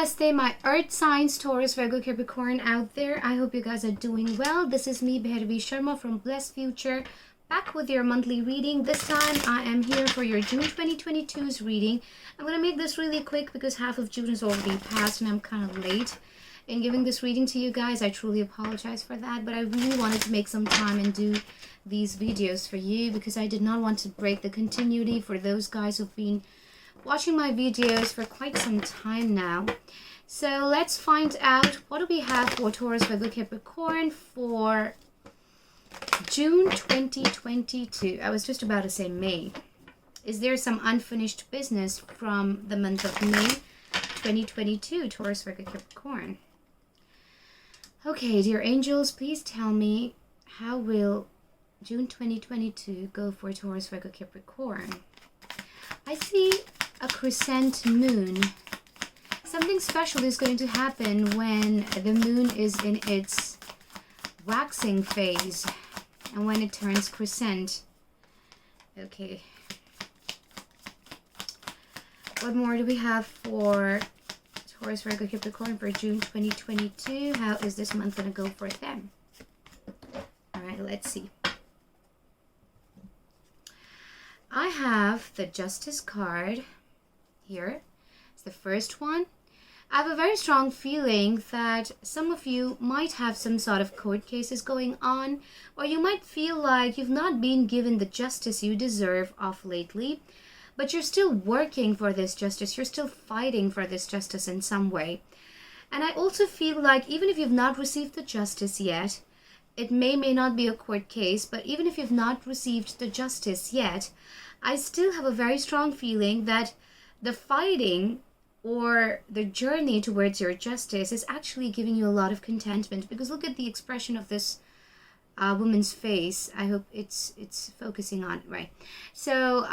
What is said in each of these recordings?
Namaste, my Earth signs, Taurus, Virgo, Capricorn out there. I hope you guys are doing well. This is me, Bhairavi Sharma from Blessed Future, back with your monthly reading. This time I am here for your June 2022's reading. I'm going to make this really quick because half of June has already passed and I'm kind of late in giving this reading to you guys. I truly apologize for that, but I really wanted to make some time and do these videos for you because I did not want to break the continuity for those guys who've been watching my videos for quite some time now. So let's find out what do we have for Taurus, Virgo, Capricorn for June 2022. I was just about to say May. Is there some unfinished business from the month of May 2022, Taurus, Virgo, Capricorn? Okay, dear angels, please tell me, how will June 2022 go for Taurus, Virgo, Capricorn? I see a crescent moon. Something special is going to happen when the moon is in its waxing phase and when it turns crescent. Okay. What more do we have for Taurus, Virgo, Capricorn for June 2022? How is this month going to go for them? All right, let's see. I have the Justice card here. It's the first one. I have a very strong feeling that some of you might have some sort of court cases going on, or you might feel like you've not been given the justice you deserve of lately, but you're still working for this justice. You're still fighting for this justice in some way. And I also feel like even if you've not received the justice yet, it may not be a court case, but even if you've not received the justice yet, I still have a very strong feeling that the fighting or the journey towards your justice is actually giving you a lot of contentment, because look at the expression of this woman's face. I hope it's focusing on right. So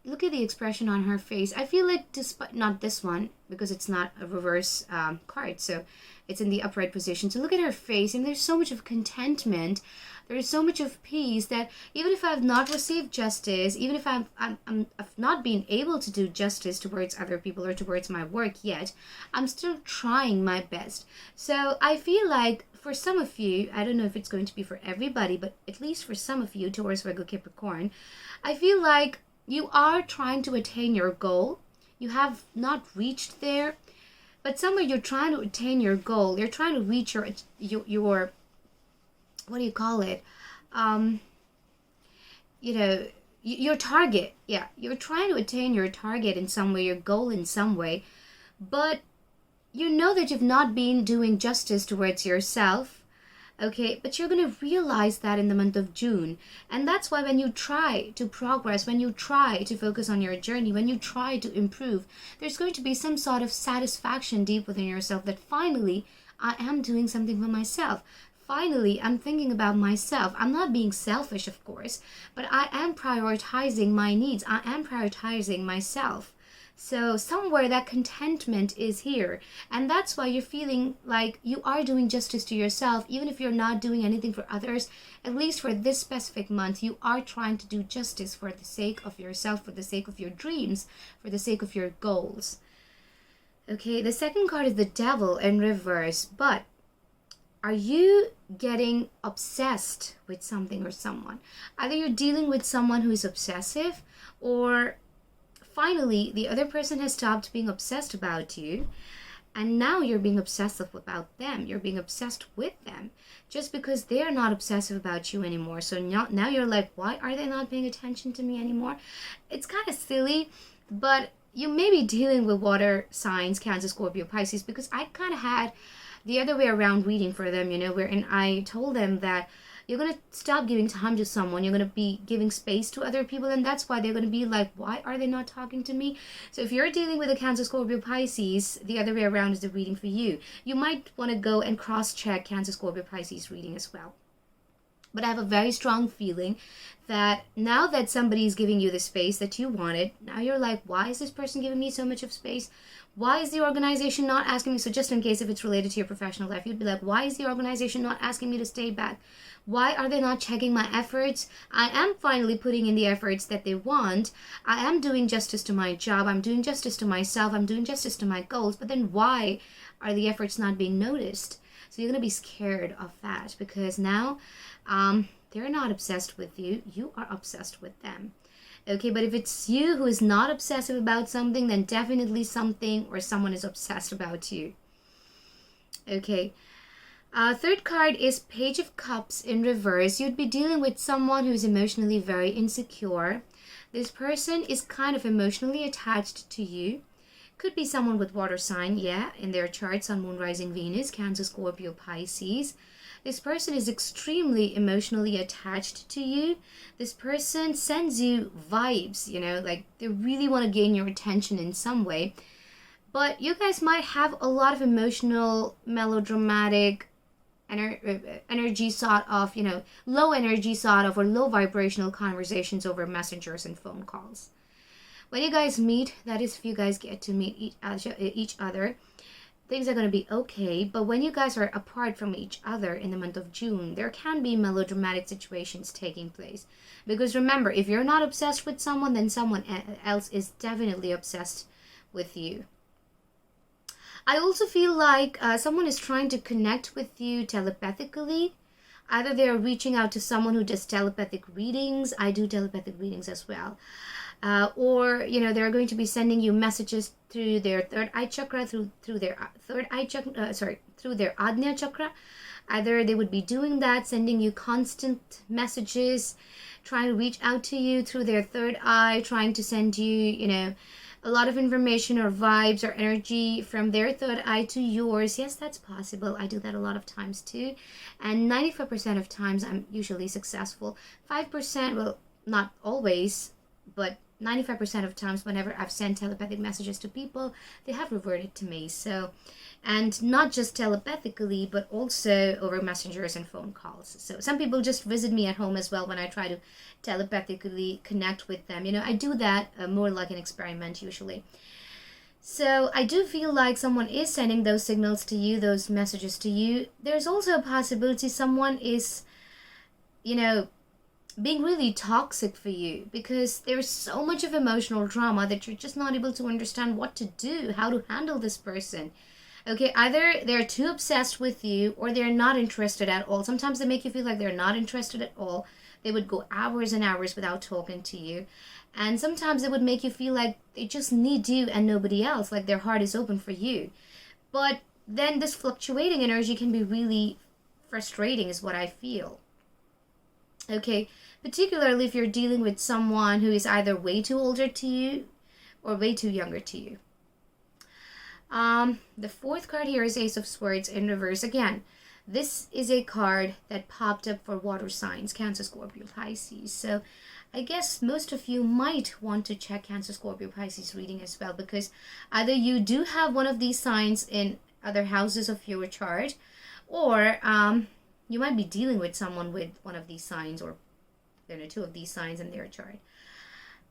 look at the expression on her face. I feel like, despite not this one because it's not a reverse card, so it's in the upright position. So look at her face, and there's so much of contentment. There is so much of peace that even if I've not received justice, even if I've not been able to do justice towards other people or towards my work yet, I'm still trying my best. So I feel like for some of you, I don't know if it's going to be for everybody, but at least for some of you, Taurus, Virgo, Capricorn, I feel like you are trying to attain your goal. You have not reached there, but somewhere you're trying to attain your goal. You're trying to reach your what do you call it? Your target. Yeah, you're trying to attain your target in some way, your goal in some way, but you know that you've not been doing justice towards yourself. Okay, but you're going to realize that in the month of June. And that's why when you try to progress, when you try to focus on your journey, when you try to improve, there's going to be some sort of satisfaction deep within yourself that finally I am doing something for myself. Finally, I'm thinking about myself. I'm not being selfish, of course, but I am prioritizing my needs. I am prioritizing myself. So somewhere that contentment is here. And that's why you're feeling like you are doing justice to yourself. Even if you're not doing anything for others, at least for this specific month, you are trying to do justice for the sake of yourself, for the sake of your dreams, for the sake of your goals. Okay, the second card is the Devil in reverse. But are you getting obsessed with something or someone? Either you're dealing with someone who is obsessive, or finally the other person has stopped being obsessed about you, and now you're being obsessive about them. You're being obsessed with them just because they're not obsessive about you anymore. So now you're like, why are they not paying attention to me anymore? It's kind of silly, but you may be dealing with water signs, Cancer, Scorpio, Pisces, because I kind of had the other way around reading for them, wherein I told them that you're going to stop giving time to someone. You're going to be giving space to other people, and that's why they're going to be like, why are they not talking to me? So if you're dealing with a Cancer, Scorpio, Pisces, the other way around is the reading for you. You might want to go and cross-check Cancer, Scorpio, Pisces reading as well. But I have a very strong feeling that now that somebody is giving you the space that you wanted, now you're like, why is this person giving me so much of space? Why is the organization not asking me? So just in case if it's related to your professional life, you'd be like, why is the organization not asking me to stay back? Why are they not checking my efforts? I am finally putting in the efforts that they want. I am doing justice to my job. I'm doing justice to myself. I'm doing justice to my goals. But then why are the efforts not being noticed? So you're going to be scared of that because now they're not obsessed with you. You are obsessed with them. Okay, but if it's you who is not obsessive about something, then definitely something or someone is obsessed about you. Okay. Third card is Page of Cups in reverse. You'd be dealing with someone who's emotionally very insecure. This person is kind of emotionally attached to you. Could be someone with water sign, yeah, in their chart, Sun, Moon, Rising, Venus, Cancer, Scorpio, Pisces. This person is extremely emotionally attached to you. This person sends you vibes, like they really want to gain your attention in some way. But you guys might have a lot of emotional, melodramatic energy sort of, low energy sort of or low vibrational conversations over messengers and phone calls. When you guys meet, that is if you guys get to meet each other, things are going to be okay. But when you guys are apart from each other in the month of June, there can be melodramatic situations taking place. Because remember, if you're not obsessed with someone, then someone else is definitely obsessed with you. I also feel like someone is trying to connect with you telepathically. Either they're reaching out to someone who does telepathic readings. I do telepathic readings as well. Or they're going to be sending you messages through their third eye chakra, through their third eye chakra, through their Ajna chakra. Either they would be doing that, sending you constant messages, trying to reach out to you through their third eye, trying to send you, a lot of information or vibes or energy from their third eye to yours. Yes, that's possible. I do that a lot of times too. And 95% of times I'm usually successful. 5%, well, not always, but 95% of times whenever I've sent telepathic messages to people, they have reverted to me. So, and not just telepathically, but also over messengers and phone calls. So some people just visit me at home as well when I try to telepathically connect with them. I do that more like an experiment usually. So I do feel like someone is sending those signals to you, those messages to you. There's also a possibility someone is, being really toxic for you because there's so much of emotional drama that you're just not able to understand what to do, how to handle this person. Okay, either they're too obsessed with you or they're not interested at all. Sometimes they make you feel like they're not interested at all. They would go hours and hours without talking to you. And sometimes it would make you feel like they just need you and nobody else, like their heart is open for you. But then this fluctuating energy can be really frustrating is what I feel. Okay, particularly if you're dealing with someone who is either way too older to you or way too younger to you. The fourth card here is Ace of Swords in reverse. Again, this is a card that popped up for water signs, Cancer, Scorpio, Pisces. So I guess most of you might want to check Cancer, Scorpio, Pisces reading as well, because either you do have one of these signs in other houses of your chart, or you might be dealing with someone with one of these signs or two of these signs in their chart.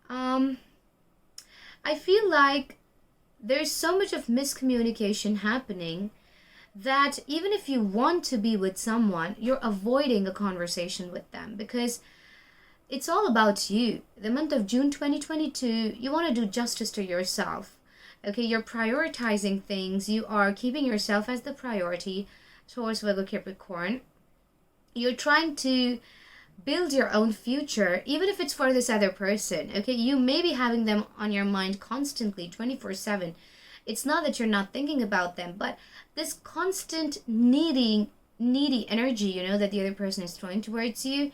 I feel like there's so much of miscommunication happening that even if you want to be with someone, you're avoiding a conversation with them because it's all about you. The month of June 2022, you want to do justice to yourself. Okay, you're prioritizing things. You are keeping yourself as the priority towards Virgo, Capricorn. You're trying to build your own future, even if it's for this other person. Okay, you may be having them on your mind constantly, 24/7. It's not that you're not thinking about them, but this constant needy energy, that the other person is throwing towards you,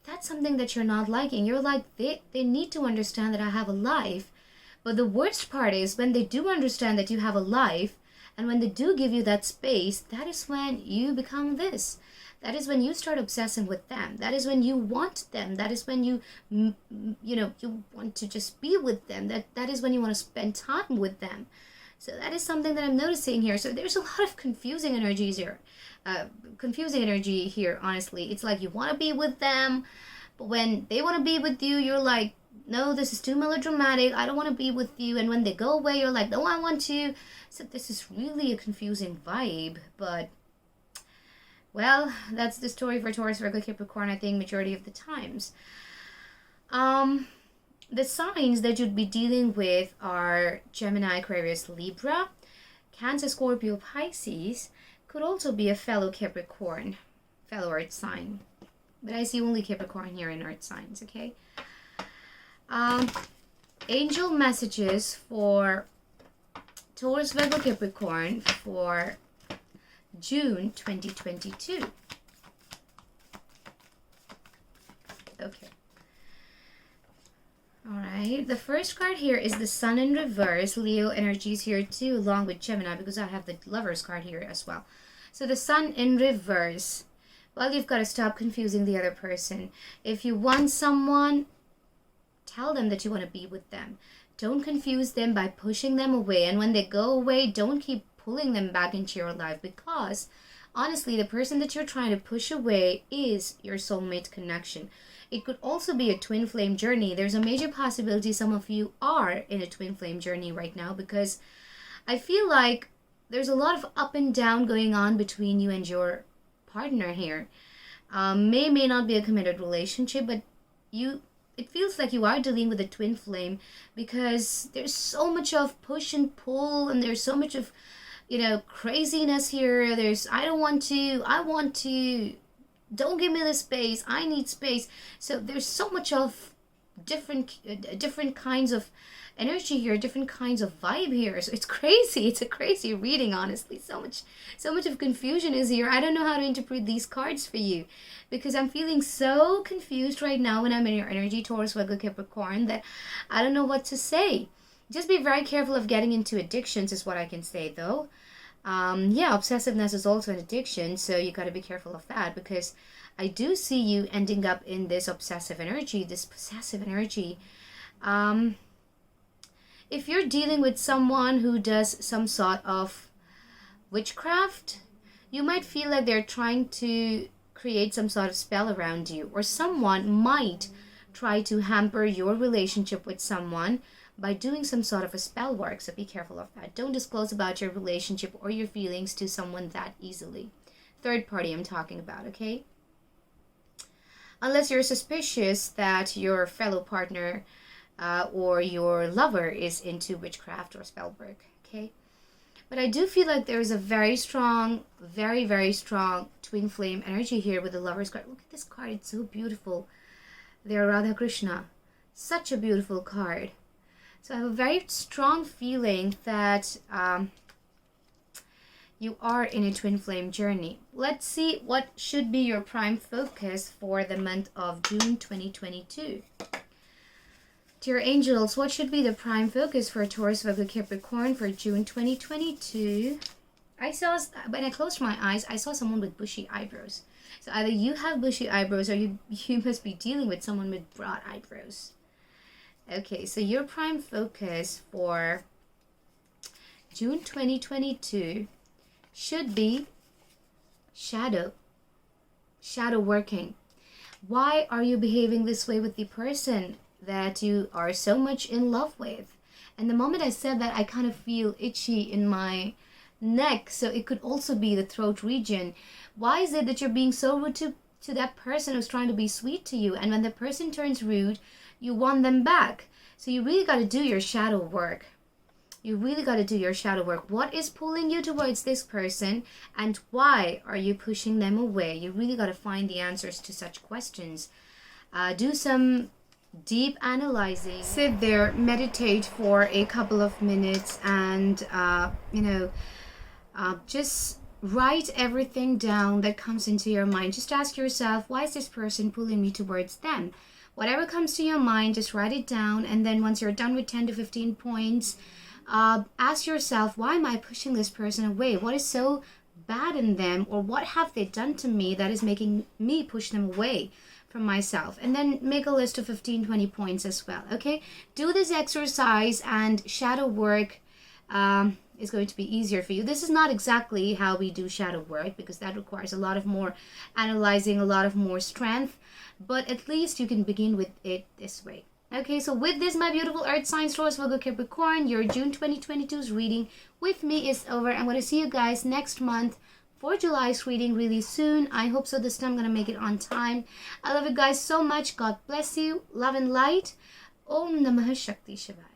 that's something that you're not liking. You're like, they need to understand that I have a life. But the worst part is when they do understand that you have a life, and when they do give you that space, that is when you become this. That is when you start obsessing with them. That is when you want them. That is when you want to just be with them. That is when you want to spend time with them. So that is something that I'm noticing here. So there's a lot of confusing energies here. Confusing energy here, honestly. It's like you want to be with them, but when they want to be with you, you're like, no, this is too melodramatic. I don't want to be with you. And when they go away, you're like, no, I want to. So this is really a confusing vibe. But, well, that's the story for Taurus, Virgo, Capricorn, I think, majority of the times. The signs that you'd be dealing with are Gemini, Aquarius, Libra, Cancer, Scorpio, Pisces. Could also be a fellow Capricorn, fellow earth sign. But I see only Capricorn here in earth signs, okay? Angel messages for Taurus, Virgo, Capricorn for June 2022. Okay. Alright, the first card here is the Sun in reverse. Leo energies here too, along with Gemini, because I have the Lovers card here as well. So the Sun in reverse. Well, you've got to stop confusing the other person. If you want someone, tell them that you want to be with them. Don't confuse them by pushing them away. And when they go away, don't keep pulling them back into your life, because honestly, the person that you're trying to push away is your soulmate connection. It could also be a twin flame journey. There's a major possibility some of you are in a twin flame journey right now, because I feel like there's a lot of up and down going on between you and your partner here. May not be a committed relationship, but it feels like you are dealing with a twin flame, because there's so much of push and pull, and there's so much of, craziness here. There's, I want to, don't give me the space, I need space. So there's so much of different kinds of energy here, different kinds of vibe here. So it's crazy. It's a crazy reading, honestly. So much of confusion is here. I don't know how to interpret these cards for you, because I'm feeling so confused right now when I'm in your energy, Taurus, Virgo, Capricorn, that I don't know what to say. Just be very careful of getting into addictions is what I can say, though. Obsessiveness is also an addiction, so you got to be careful of that, because I do see you ending up in this obsessive energy, this possessive energy. If you're dealing with someone who does some sort of witchcraft, you might feel like they're trying to create some sort of spell around you, or someone might try to hamper your relationship with someone by doing some sort of a spell work. So be careful of that. Don't disclose about your relationship or your feelings to someone that easily. Third party I'm talking about, okay? Unless you're suspicious that your fellow partner or your lover is into witchcraft or spell work, okay? But I do feel like there is a very strong, very, very strong twin flame energy here with the Lovers card. Look at this card. It's so beautiful. They're Radha Krishna. Such a beautiful card. So I have a very strong feeling that you are in a twin flame journey. Let's see what should be your prime focus for the month of June 2022. Dear angels, what should be the prime focus for Taurus, Virgo, Capricorn for June 2022? When I closed my eyes, I saw someone with bushy eyebrows. So either you have bushy eyebrows, or you must be dealing with someone with broad eyebrows. Okay, so your prime focus for June 2022 should be shadow working. Why are you behaving this way with the person that you are so much in love with? And the moment I said that, I kind of feel itchy in my neck, so it could also be the throat region. Why is it that you're being so rude to that person who's trying to be sweet to you, and when the person turns rude, you want them back? So you really got to do your shadow work. What is pulling you towards this person, and why are you pushing them away? You really got to find the answers to such questions. Do some deep analyzing. Sit there, meditate for a couple of minutes, and just write everything down that comes into your mind. Just ask yourself, why is this person pulling me towards them? Whatever comes to your mind, just write it down, and then once you're done with 10 to 15 points, ask yourself, why am I pushing this person away? What is so bad in them, or what have they done to me that is making me push them away from myself? And then make a list of 15-20 points as well. Okay, do this exercise and shadow work is going to be easier for you. This is not exactly how we do shadow work, because that requires a lot of more analyzing, a lot of more strength, but at least you can begin with it this way. Okay, so with this, my beautiful earth signs, Taurus, Virgo, Capricorn, your June 2022's reading with me is over. I'm going to see you guys next month for July's reading really soon. I hope so. This time I'm going to make it on time. I love you guys so much. God bless you. Love and light. Om Namah Shakti Shiva.